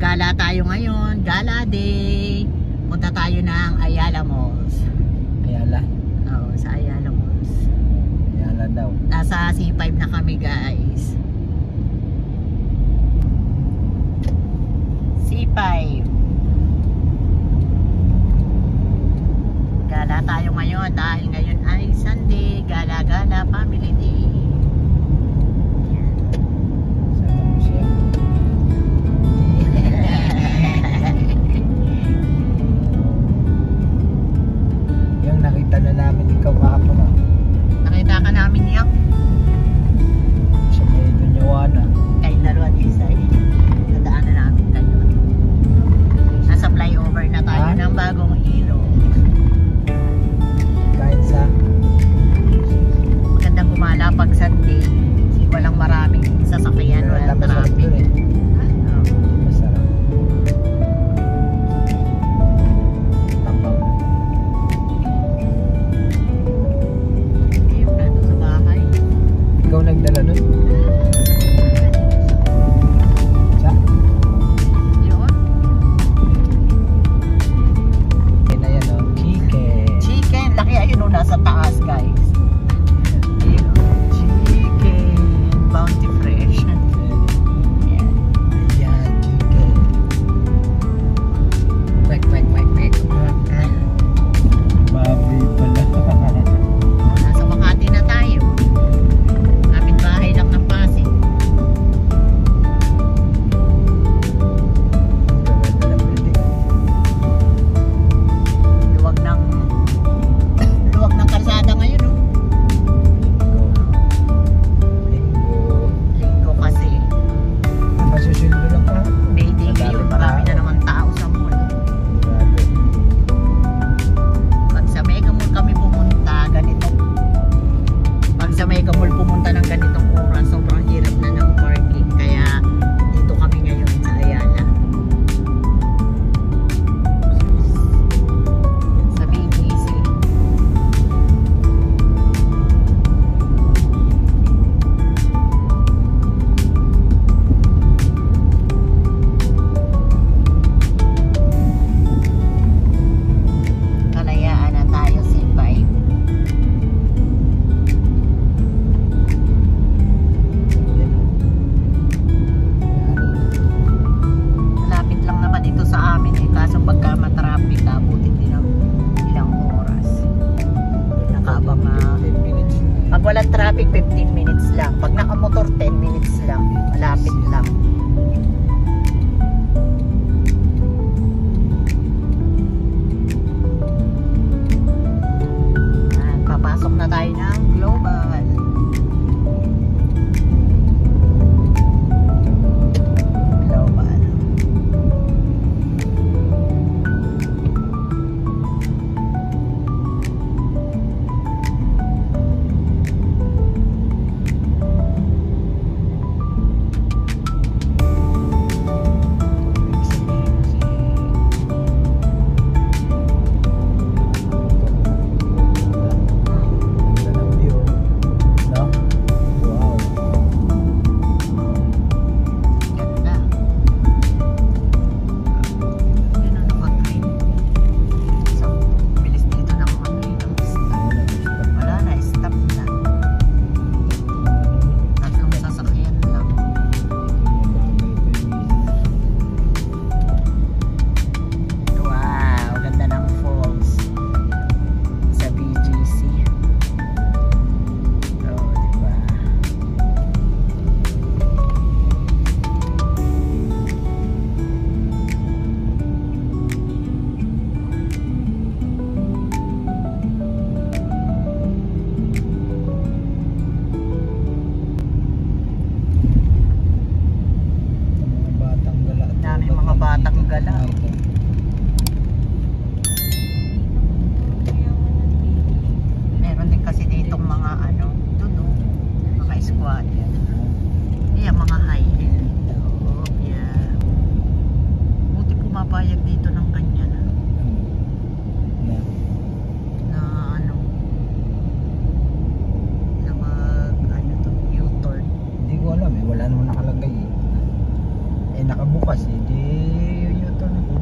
gala tayo ngayon. Gala day. Punta tayo ng Ayala Malls. Ayala? Oo, sa Ayala Malls. Ayala daw. Nasa C5 na kami guys. C5. Gala tayo ngayon dahil ngayon ay Sunday. Gala-gala family day. Yan. Sama mo siya. Yung nakita na namin ikaw kahapon ah. Nakita ka namin yan. Sa may Dunyawana. Kahit dalawa di isa eh. Nadaanan namin kayo. Nasa flyover na tayo ng bagong ilog. Kahit sa Magandang gumala pag Sunday. Walang maraming sasakyan, walang masarap traffic. dun eh. Oo. Masarap. Tambang. Ayun na, doon sa bahay. Ikaw nagdala nun? Sa? Yun. Yan na yan o. Chicken. Chicken. Laki ayun o, nasa taas guys. Ayun. Chicken. Bounty Fresh. Yan. Ayan, chicken. Kwek, kwek, kwek, kwek. Baboy pala. Oh, nasa Makati na tayo. Kapit-bahay lang ng Pasig. Gaganda ng building. Luwag ng kalsada ngayon oh. Linggo. Linggo kasi. Masusundo lang pa. Payday ngayon. Marami na naman tao sa mall. Grabe. Pag sa Mega Mall kami pumunta, ganito. Pag sa Mega Mall pumunta ng ganitong oras, sobrang hirap na ng parking. Kaya dito kami ngayon sa Ayala. Sa BGC. Kalayaan na tayo C5. Yan o. Malapit lang naman ito sa amin eh. Kaso pagka matraffic, abutin din ng ilang oras. Nakaabang na. 10 minutes. Pag walang traffic, 15 minutes lang. Pag nakamotor, 10 minutes lang. Malapit lang. Yan, papasok na tayo ng Global. Global. Ibig sabihin kasi ganda ng view. No? Wow. Ganda. Yun ang naka-green. Isang bilis dito ng ano yun. Wala na, stop na. Tatlong sasakyan lang. Wow, ganda ng falls sa BGC. Oh, diba? Mga batang gala. Dami mga batang gala. Meron din kasi ditong mga ano, dun no, mga squad yan. Yan, mga high-end. Oh, yeah. Buti pumapayag dito ng ganyan. Na ano, na mag, ano to, U-turn. Hindi ko alam eh. Wala naman nakalagay eh. nakabukas eh. Di yun ito na po.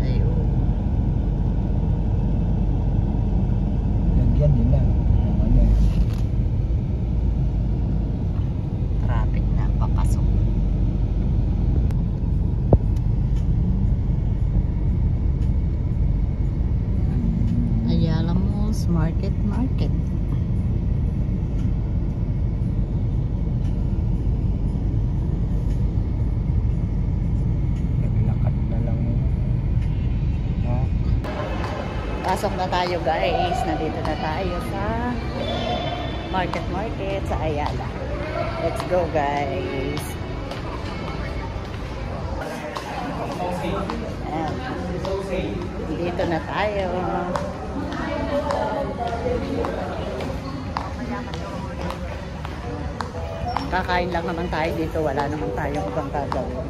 Ayun. Lagyan nila. Ano eh. Traffic na papasok. Ayala Malls Market. Naglakad na lang. Ah. Pasok na tayo guys. Nandito na tayo sa market sa Ayala. Let's go guys. Ayan. Dito na tayo. Kakain lang naman tayo dito. Wala naman tayong ibang gagawin.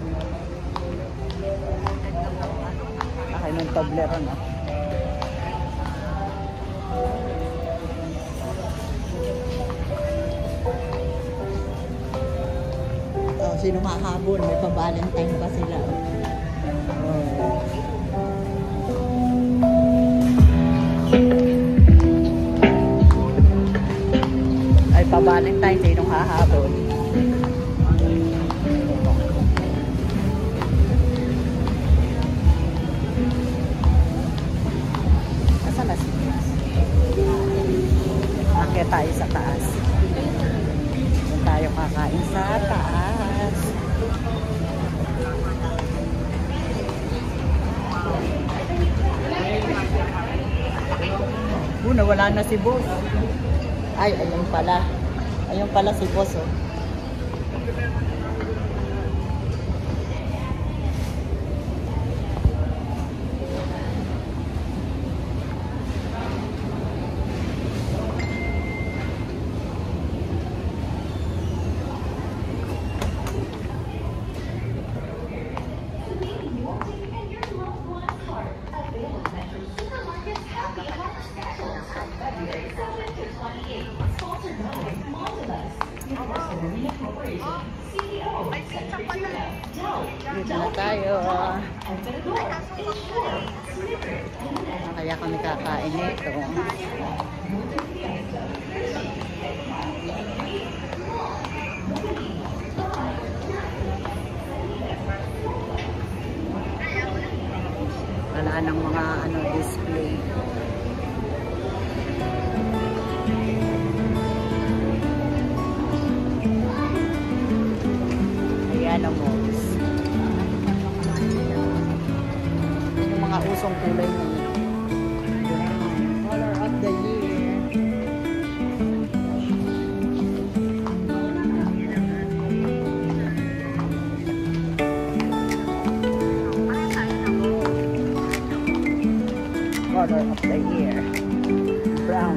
Kakain ng Toblerone ah. Sino mahabol? May pa-Valentine pa sila. Ay, pa-Valentine. Sinong hahabol? Asan na siya? Akit tayo sa taas. Doon tayo kakain sa taas. Nawala na si boss. Ay, ayun pala. Ayun pala si boss, oh. Dito na tayo. Kaya kami kakain nito. Wala nang mga display. Ayan ang malls. Yung mga usong kulay na yun. Color of the year. Color of the year. Brown.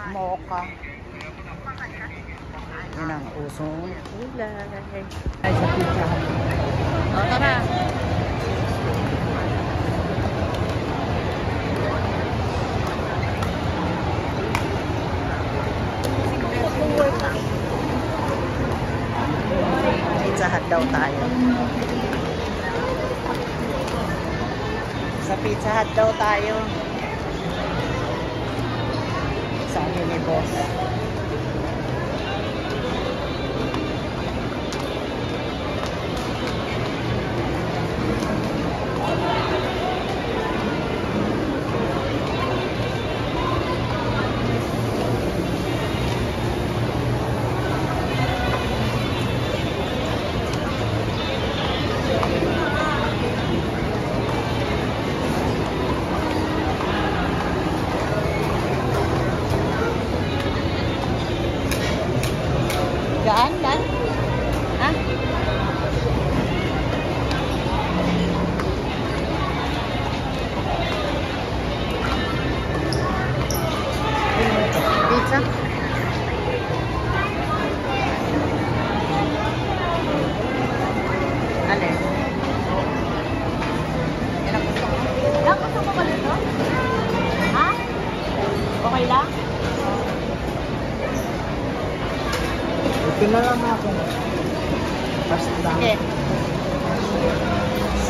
Mocha. Yan ang usong kulay. Ay, sa pizza. O, tara. Pizza Hut daw tayo. Sa Pizza Hut daw tayo. Sabi ni boss.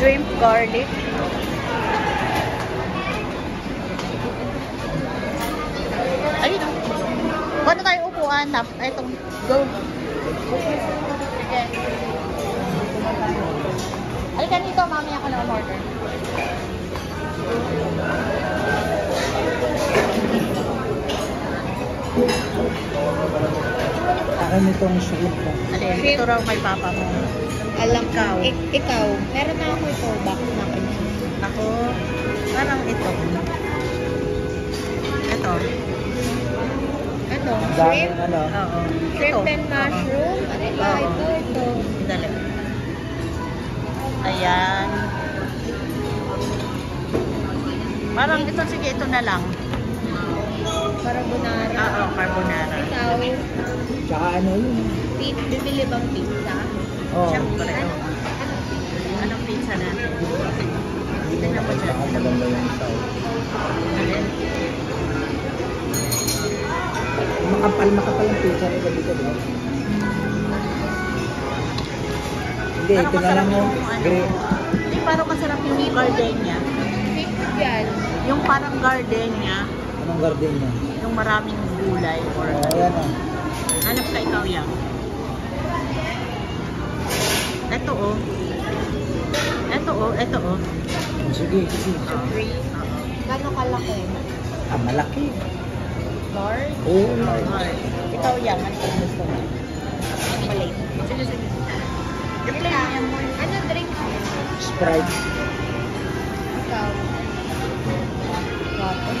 Shrimp garlic. Ayun o. Paano tayo upuan? Itong go. Sige. Halika nito, mami ako na umorder. Akin itong shrimp ko. Alin, ito raw may papa mo. Alam Ikaw. Ikaw. Meron na ako ito. Back na kanya. Ako, parang ito. Ito. Ano? Ang Shrimp? daming ano. Oo. Shrimp Ito. and mushroom? Ano ba? Oo. Ito. Dali. Ayan. Parang ito, sige, ito na lang. Carbonara. Oo, carbonara. Ikaw. Tsaka ano yun? Bibili bang pizza? Oh. Siyempre. Ano? Anong pizza natin? Hindi Tingnan mo dyan. maganda yung isa. Alin? Makapal yung pizza nila dito, di ba? Hindi, Parang ito na lang masarap yung ano. green. Hindi, parang masarap yung gardenia. Fix yan. Yung parang gardenia, Anong garden niya? yung maraming gulay or Oh, ayan o. hanap ka ikaw yan. Ito oh. Ito oh, ito oh. Sige, sige. Green. Gano'ng kalaki? Ah, malaki. Large? Oo, large. Alright. Ikaw yan, ano kung gusto mo? Maliit. Sige, sige. I-play mo yan mo. Ano drink? Sprite. Ikaw. Water.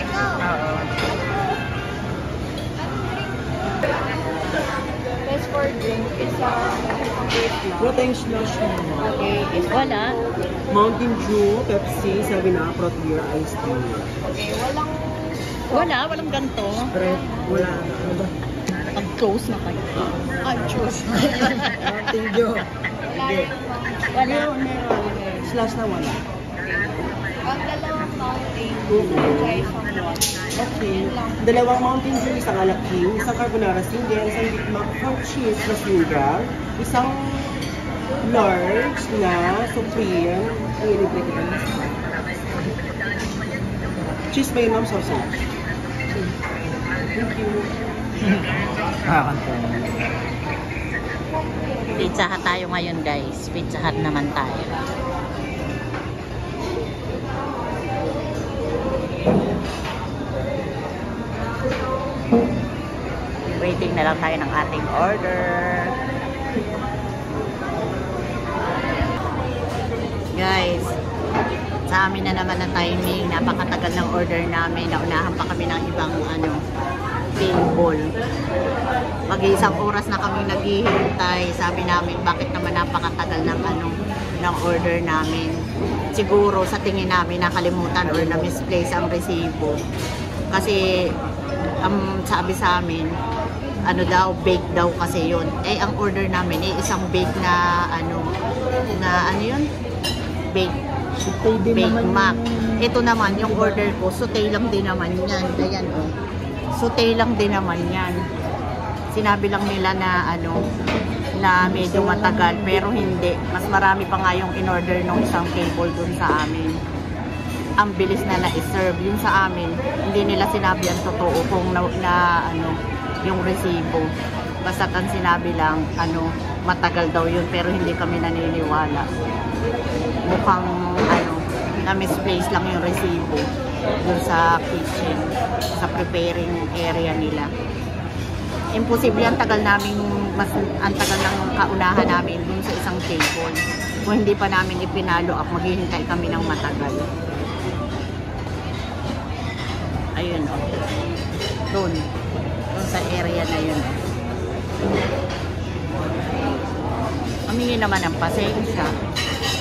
Ikaw. Oo. Best for drink is What ang slush mo? Okay. Wala. Mountain Dew, Pepsi, 7-Up, root beer, iced tea. Okay. Walang ganito. Sprite. Wala. Ano ba? Pag-close na kayo. Choose. Mountain Dew. Wala rin bang... Wala. Slush na wala. Ang dalawang mountain. Oo. Try some water. Okay. Dalawang Mountain Dew, isang alak king, isang carbonara single, isang Big Mac hot cheese na single, isang large na supreme, ay ilibre kita na. Cheese ba yun, ma'am? Sausage. Thank you. Kakanta. Pizza Hut tayo ngayon guys. Pizza Hut naman tayo. Waiting na lang tayo ng ating order. Guys, sa amin na naman ang timing. Napakatagal ng order namin. Naunahan pa kami ng ibang table. Mag-iisang oras na kami naghihintay. Sabi namin, bakit naman napakatagal ng ng order namin. Siguro sa tingin namin nakalimutan or na-misplace ang resibo. Kasi sabi sa amin, bake daw kasi yun. Eh, ang order namin isang bake na yun? Bake Mac. Ito naman, yung order ko, sauté lang din naman yan. Ayan, oh. Sauté lang din naman yan. Sinabi lang nila na na medyo matagal, pero hindi. Mas marami pa nga yung in-order ng isang table dun sa amin. Ang bilis na na-serve. Yun sa amin, hindi nila sinabi ang totoo kung yung resibo. Basta kan sinabi lang, matagal daw yun, pero hindi kami naniniwala. Mukhang, na-misplace lang yung resibo dun sa kitchen, sa preparing area nila. Imposible, ang tagal ng kaunahan namin dun sa isang table. Kung hindi pa namin ipinalo up, maghihintay kami ng matagal. Ayun, oh. Dun sa area na yun. Humingi naman ng pasensya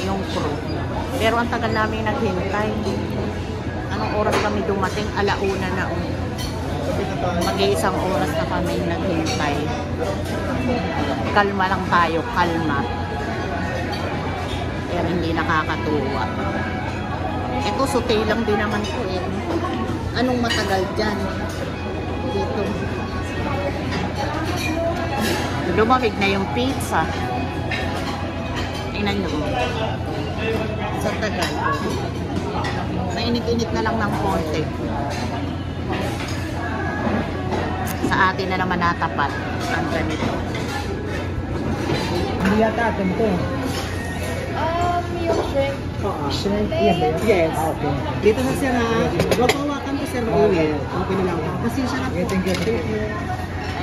yung crew. Pero ang tagal namin naghintay. Anong oras kami dumating? 1:00 na. Mag-iisang oras na kami naghintay. Kalma lang tayo, kalma. Kaya hindi nakakatuwa. Ito, sauté lang din naman po eh. Anong matagal dyan? Dito. Lumamig na yung pizza. Tingnan nyo. Sa tagal. Mainit-init na lang ng konti. Sa atin na naman natapat. Ang ganito. Hindi yata atin to. Yung shrimp. Oo. Shrimp yan ba yun? Yes. Ah, okay. Dito na sir ha. Huwag hawakan ko sir mainit. Okay na lang. Pasensya na po. Okay, thank you.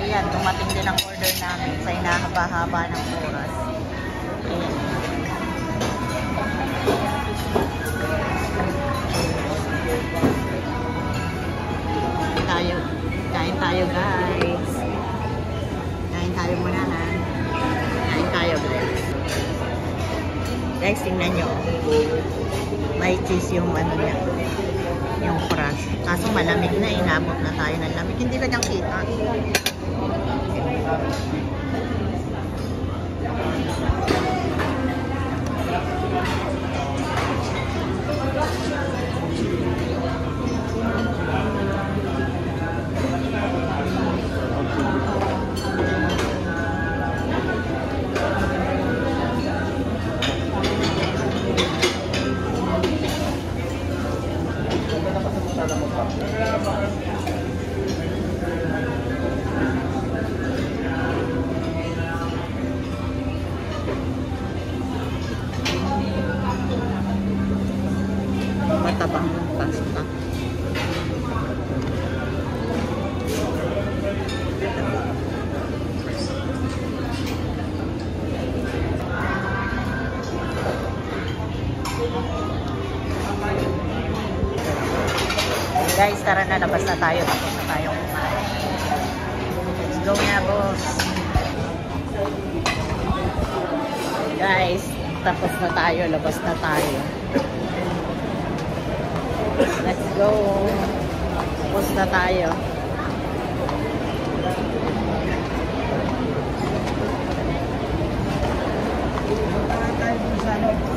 Ayan, dumating din ang order namin sa inahaba-haba ng oras. Ayan. Kain tayo guys. Kain tayo muna ha. Kain tayo guys. Guys, tingnan nyo. May cheese yung ano niya. Yung crush. Kaso malamig na, inabot na tayo ng lamig. Hindi ka niyang kita. Matabang yung pasta. Guys, tara na, labas na tayo. Tapos na tayo kumain. Let's go na, boss. Guys, tapos na tayo. Labas na tayo. Let's go. Tapos na tayo.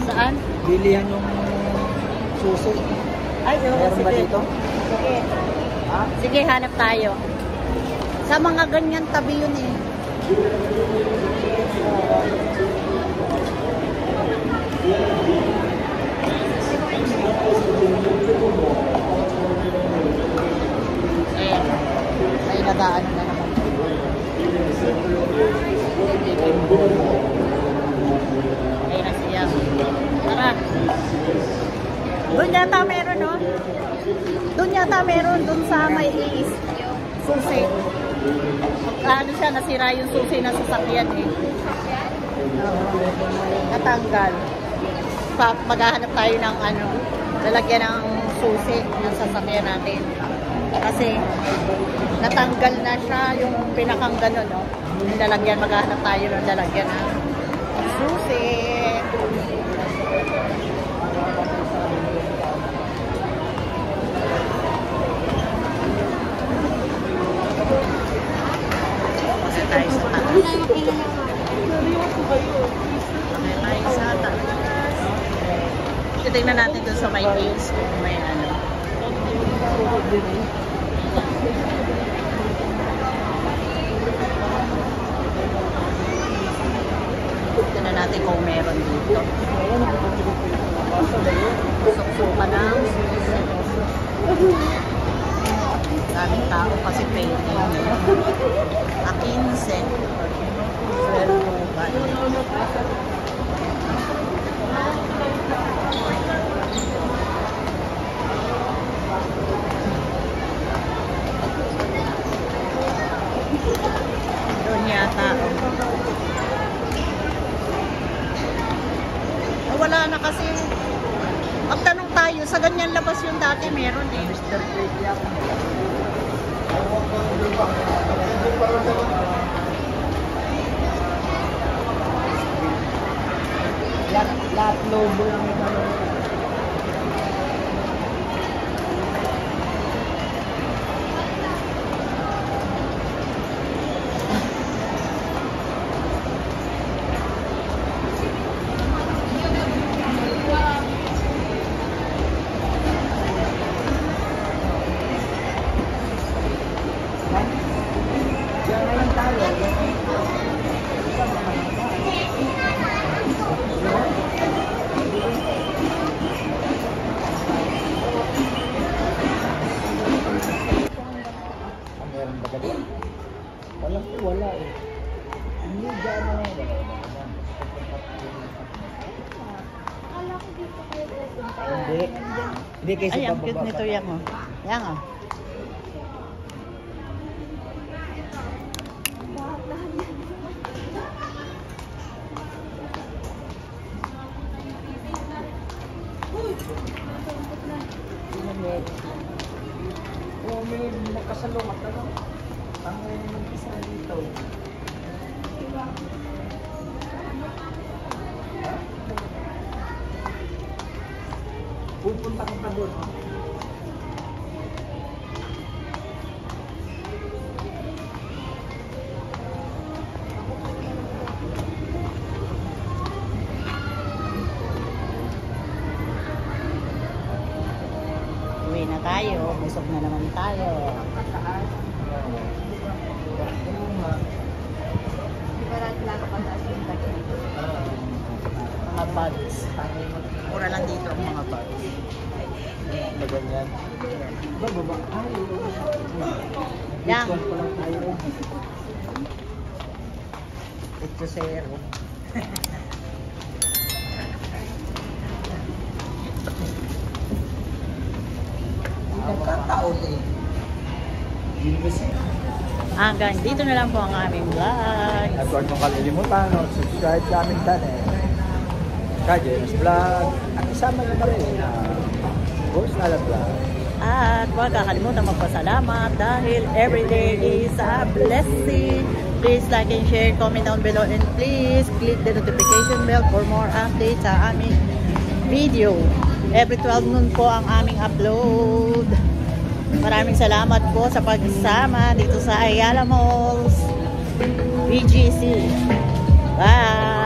Saan? Bilihan yung suso. Ay, Meron ba sige. dito? Sige. Sige, hanap tayo. Sa mga ganyan tabi yun eh. Eh, may nadaan na naman. Ayun na siya. Tara. Doon yata meron, no? Doon yata meron, doon sa may susi. Ano siya, nasira yung susi na sasakyan eh. Natanggal. Maghahanap tayo ng ano, lalagyan ng susi yung sasakyan natin. Kasi natanggal na siya yung pinakang gano'n, no? Yung lalagyan, maghahanap tayo ng lalagyan ng susi. Tayo sa taas. Tayo sa taas. Titignan natin doon sa may hills kung may ano. Tignan natin kung meron dito. Suksukan ng daming tao kasi painting. 15. Doon yata. Wala na kasi. Magtanong tayo, sa ganyan labas yung dati meron eh. Mr. Plate yan. Lahat lobo lang ito. Diyan na lang tayo. Hindi. Hindi kasi Ay, ang cute pababa nito pa. yan, oh. Yan, oh. Oo, may nakasalungat ano. Ang isa dito. Pupunta ka pa doon. Uwi na tayo. Busog na naman tayo. Di ba lang pataas yung takip? Mga bugs. Mura lang dito ang mga bugs. Ba ganyan? Bababa. Ay, Yang. Bitcoin ko lang tayo. Ito zero. Nagkataon eh. Hanggang dito na lang po ang aming vlog. At huwag mong kalilimutan, subscribe sa aming channel. Kajenos Vlog. At isama nyo pa rin Boss Nala Vlog. At huwag kakalimutan magpasalamat dahil everyday is a blessing. Please like and share, comment down below, and please click the notification bell for more updates sa aming video. Every 12 noon po ang aming upload. Maraming salamat po sa pagsama dito sa Ayala Malls BGC. Bye!